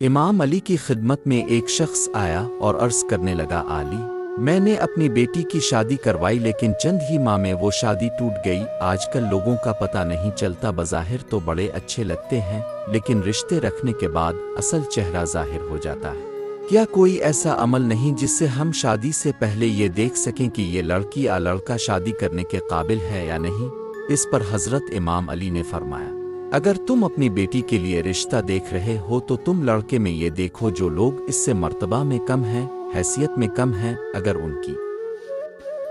امام علی کی خدمت میں ایک شخص آیا اور عرض کرنے لگا، علی، میں نے اپنی بیٹی کی شادی کروائی لیکن چند ہی ماہ میں وہ شادی ٹوٹ گئی۔ آج کل لوگوں کا پتہ نہیں چلتا، بظاہر تو بڑے اچھے لگتے ہیں لیکن رشتے رکھنے کے بعد اصل چہرہ ظاہر ہو جاتا ہے۔ کیا کوئی ایسا عمل نہیں جس سے ہم شادی سے پہلے یہ دیکھ سکیں کہ یہ لڑکی یا لڑکا شادی کرنے کے قابل ہے یا نہیں؟ اس پر حضرت امام علی نے فرمایا، اگر تم اپنی بیٹی کے لیے رشتہ دیکھ رہے ہو تو تم لڑکے میں یہ دیکھو جو لوگ اس سے مرتبہ میں کم ہیں، حیثیت میں کم ہیں۔ اگر ان کی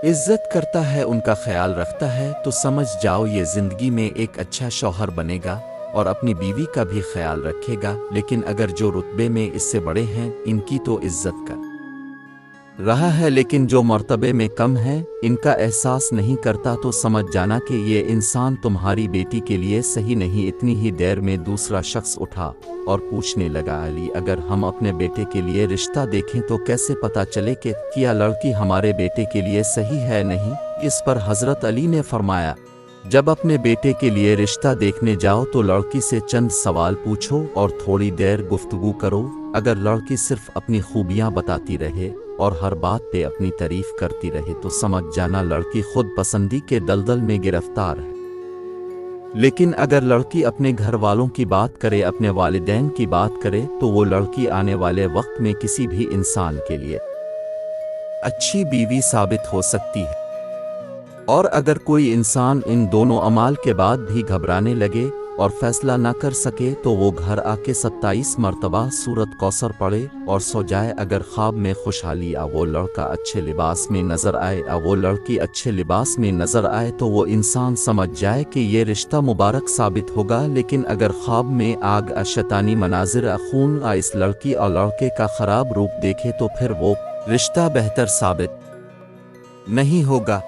عزت کرتا ہے، ان کا خیال رکھتا ہے تو سمجھ جاؤ یہ زندگی میں ایک اچھا شوہر بنے گا اور اپنی بیوی کا بھی خیال رکھے گا۔ لیکن اگر جو رتبے میں اس سے بڑے ہیں ان کی تو عزت کر رہا ہے لیکن جو مرتبے میں کم ہے ان کا احساس نہیں کرتا تو سمجھ جانا کہ یہ انسان تمہاری بیٹی کے لیے صحیح نہیں۔ اتنی ہی دیر میں دوسرا شخص اٹھا اور پوچھنے لگا، علی، اگر ہم اپنے بیٹے کے لیے رشتہ دیکھیں تو کیسے پتہ چلے کہ کیا لڑکی ہمارے بیٹے کے لیے صحیح ہے نہیں؟ اس پر حضرت علی نے فرمایا، جب اپنے بیٹے کے لیے رشتہ دیکھنے جاؤ تو لڑکی سے چند سوال پوچھو اور تھوڑی دیر گفتگو کرو۔ اگر لڑکی صرف اپنی خوبیاں بتاتی رہے اور ہر بات پہ اپنی تعریف کرتی رہے تو سمجھ جانا لڑکی خود پسندی کے دلدل میں گرفتار ہے۔ لیکن اگر لڑکی اپنے گھر والوں کی بات کرے، اپنے والدین کی بات کرے تو وہ لڑکی آنے والے وقت میں کسی بھی انسان کے لیے اچھی بیوی ثابت ہو سکتی ہے۔ اور اگر کوئی انسان ان دونوں اعمال کے بعد بھی گھبرانے لگے اور فیصلہ نہ کر سکے تو وہ گھر آ کے 27 مرتبہ سورۃ کوثر پڑھے اور سو جائے۔ اگر خواب میں خوشحالی آ، وہ لڑکا اچھے لباس میں نظر آئے، وہ لڑکی اچھے لباس میں نظر آئے تو وہ انسان سمجھ جائے کہ یہ رشتہ مبارک ثابت ہوگا۔ لیکن اگر خواب میں آگ، شیطانی مناظر، خون، اس لڑکی اور لڑکے کا خراب روپ دیکھے تو پھر وہ رشتہ بہتر ثابت نہیں ہوگا۔